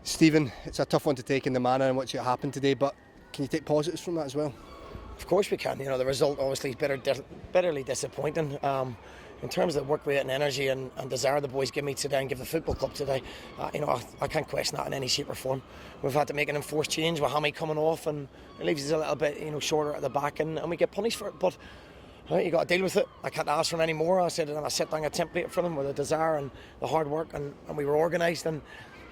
Stephen, it's a tough one to take in the manner in which it happened today, but can you take positives from that as well? Of course we can. The result obviously is bitterly disappointing. In terms of the work rate and energy and desire the boys give me today and give the football club today, I can't question that in any shape or form. We've had to make an enforced change with Hammy coming off, and it leaves us a little bit shorter at the back, and we get punished for it. But you got to deal with it. I can't ask for any more. I said, and I set down a template for them with the desire and the hard work, and we were organised. And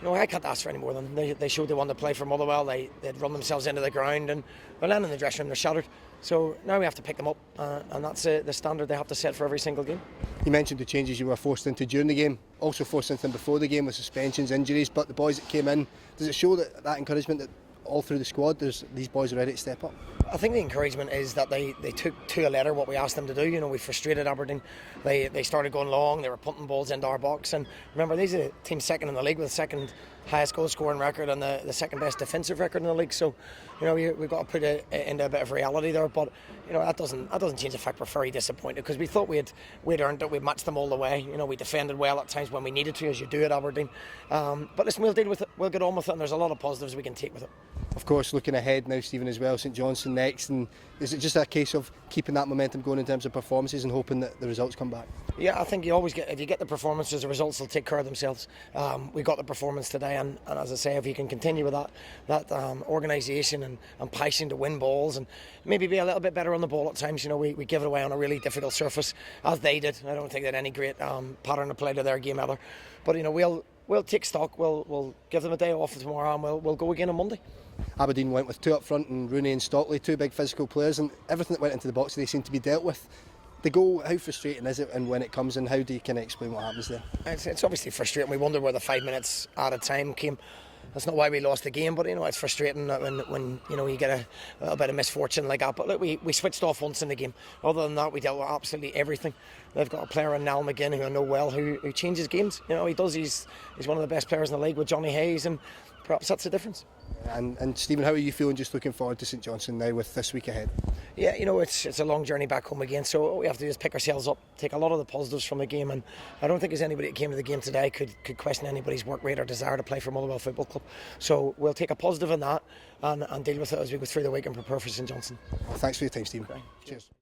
I can't ask for any more than they showed they wanted to play for Motherwell. They'd run themselves into the ground, and they're landing in the dressing room, they're shattered. So now we have to pick them up, and that's the standard they have to set for every single game. You mentioned the changes you were forced into during the game, also forced into them before the game with suspensions, injuries, but the boys that came in, does it show that encouragement that all through the squad, these boys are ready to step up? I think the encouragement is that they took to a letter what we asked them to do. We frustrated Aberdeen. They started going long, they were punting balls into our box, and remember, these are teams second in the league with the second highest goal scoring record and the second best defensive record in the league. So we've got to put it into a bit of reality there, but that doesn't change the fact we're very disappointed, because we thought we'd earned it. We'd matched them all the way. We defended well at times when we needed to, as you do at Aberdeen, but listen, we'll deal with it, we'll get on with it, and there's a lot of positives we can take with it. Of course, looking ahead now, Stephen, as well, St Johnstone next, and is it just a case of keeping that momentum going in terms of performances and hoping that the results come back? Yeah, I think if you get the performances, the results will take care of themselves. We got the performance today, and as I say, if you can continue with that organisation and passion to win balls, and maybe be a little bit better on the ball at times. We give it away on a really difficult surface, as they did. I don't think they had any great pattern of play to their game either. But we'll take stock. We'll give them a day off tomorrow, and we'll go again on Monday. Aberdeen went with two up front, and Rooney and Stockley, two big physical players, and everything that went into the box they seem to be dealt with. The goal, how frustrating is it, and when it comes in, how do you kind of explain what happens there? It's obviously frustrating. We wondered where the 5 minutes out of time came. That's not why we lost the game, but it's frustrating when you get a little bit of misfortune like that. But look, we switched off once in the game. Other than that, we dealt with absolutely everything. They've got a player in Niall McGinn, who I know well, who changes games. He does. He's one of the best players in the league with Johnny Hayes, and perhaps that's the difference. And Stephen, how are you feeling just looking forward to St Johnstone now with this week ahead? Yeah, it's a long journey back home again, so all we have to do is pick ourselves up, take a lot of the positives from the game, and I don't think there's anybody that came to the game today could question anybody's work rate or desire to play for Motherwell Football Club. So we'll take a positive in that and deal with it as we go through the week and prepare for St Johnstone. Well, thanks for your time, Stephen. Okay. Cheers.